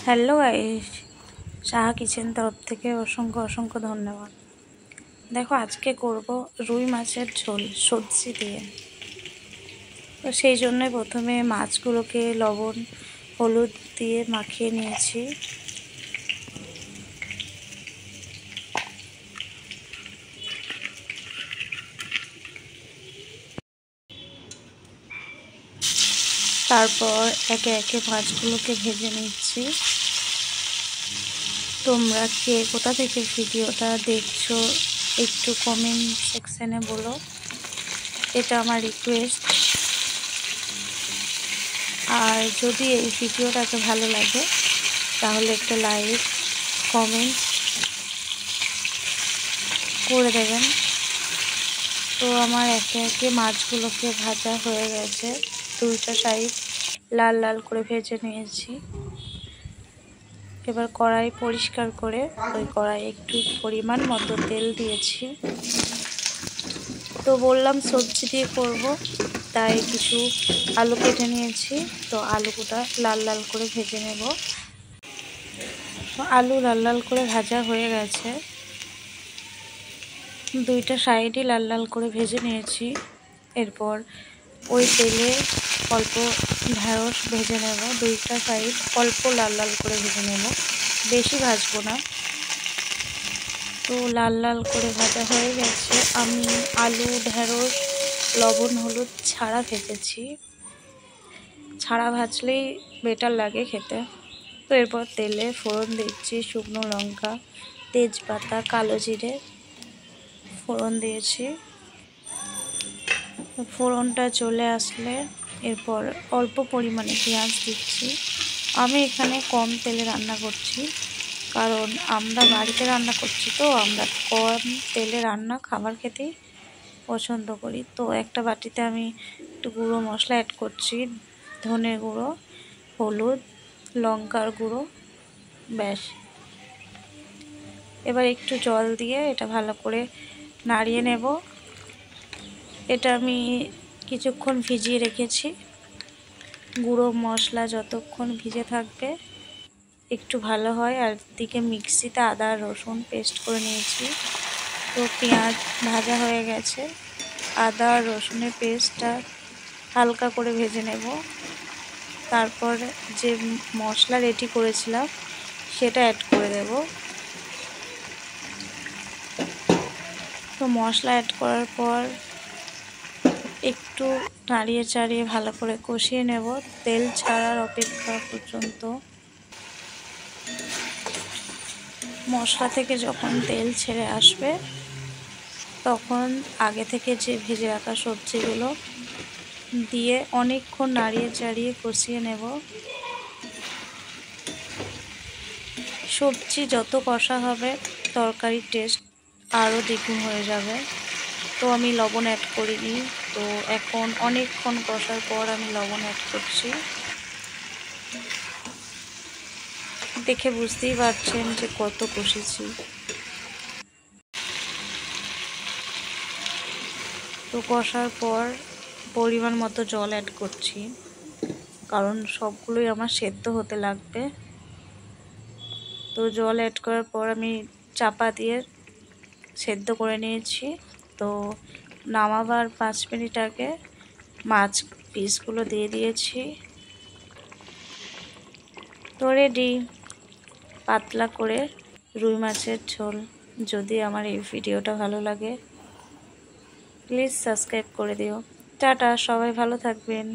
Hello guys, Saha kitchen তরফ থেকে অসংখ্য অসংখ্য ধন্যবাদ। দেখো, আজকে করব রুই মাছের ঝোল সবজি দিয়ে। তো সেই জন্যই প্রথমে মাছগুলোকে লবণ হলুদ দিয়ে মাখিয়ে নিয়েছি। তারপর একে একে মাছগুলোকে ভেজে নিচ্ছি। তোমরা কে কোথা থেকে ভিডিওটা দেখছো একটু কমেন্ট সেকশনে বলো, এটা আমার রিকোয়েস্ট। আর যদি এই ভিডিওটাকে ভালো লাগে তাহলে একটা লাইক কমেন্ট করে দেবেন। তো আমার একে একে মাছগুলোকে ভাজা হয়ে গেছে, দুইটা সাইড লাল লাল করে ভেজে নিয়েছি। এবার কড়াই পরিষ্কার করে ওই কড়াই একটু পরিমাণ মতো তেল দিয়েছি। তো বললাম সবজি দিয়ে করব, তাই কিছু আলু কেটে নিয়েছি। তো আলুটা লাল লাল করে ভেজে নেব। তো আলু লাল লাল করে ভাজা হয়ে গেছে, দুইটা সাইডই লাল লাল করে ভেজে নিয়েছি। এরপর ওই তেলে অল্প ঢেঁড়স ভেজে নেব, দুইটা সাইড অল্প লাল লাল করে ভেজে নেব, বেশি ভাজবো না। তো লাল লাল করে ভাজা হয়ে গেছে। আমি আলু ঢেঁড়স লবণ হলুদ ছাড়া ভেজেছি, ছাড়া ভাজলেই বেটার লাগে খেতে। তো এরপর তেলে ফোড়ন দিচ্ছি, শুকনো লঙ্কা তেজপাতা কালো জিরে ফোড়ন দিয়েছি। ফোড়নটা চলে আসলে এরপর অল্প পরিমাণে পেঁয়াজ দিচ্ছি। আমি এখানে কম তেলে রান্না করছি, কারণ আমরা বাড়িতে রান্না করছি, তো আমরা কম তেলে রান্না খাবার খেতেই পছন্দ করি। তো একটা বাটিতে আমি একটু গুঁড়ো মশলা অ্যাড করছি, ধনে গুঁড়ো হলুদ লঙ্কার গুঁড়ো, ব্যাস। এবার একটু জল দিয়ে এটা ভালো করে নাড়িয়ে নেব। এটা আমি কিছুক্ষণ ভিজিয়ে রেখেছি। গুঁড়ো মশলা যতক্ষণ ভিজে থাকবে একটু ভালো হয়। আর দিকে মিক্সিতে আদা রসুন পেস্ট করে নিয়েছি। তো পেঁয়াজ ভাজা হয়ে গেছে, আদা রসুনের পেস্টটা হালকা করে ভেজে নেব। তারপর যে মশলা রেডি করেছিলাম সেটা অ্যাড করে দেব। তো মশলা অ্যাড করার পর একটু নাড়িয়ে চাড়িয়ে ভালো করে কষিয়ে নেব তেল ছাড়ার অপেক্ষা পর্যন্ত। মশলা থেকে যখন তেল ছেড়ে আসবে তখন আগে থেকে যে ভেজে রাখা সবজিগুলো দিয়ে অনেকক্ষণ নাড়িয়ে চাড়িয়ে কষিয়ে নেব। সবজি যত কষা হবে তরকারির টেস্ট আরও দ্বিগুণ হয়ে যাবে। তো আমি লবণ অ্যাড করিনি, তো এখন অনেকক্ষণ কষার পর আমি লবণ অ্যাড করছি। দেখে বুঝতেই পারছেন যে কত কষেছি। তো কষার পর পরিমাণ মতো জল অ্যাড করছি, কারণ সবগুলোই আমার সেদ্ধ হতে লাগবে। তো জল অ্যাড করার পর আমি চাপা দিয়ে সেদ্ধ করে নিয়েছি। তো নামাবার 5 মিনিট আগে মাছ পিসগুলো দিয়ে দিয়েছি। তো রেডি পাতলা করে রুই মাছের ঝোল। যদি আমার এই ভিডিওটা ভালো লাগে প্লিজ সাবস্ক্রাইব করে দিও। টাটা, সবাই ভালো থাকবেন।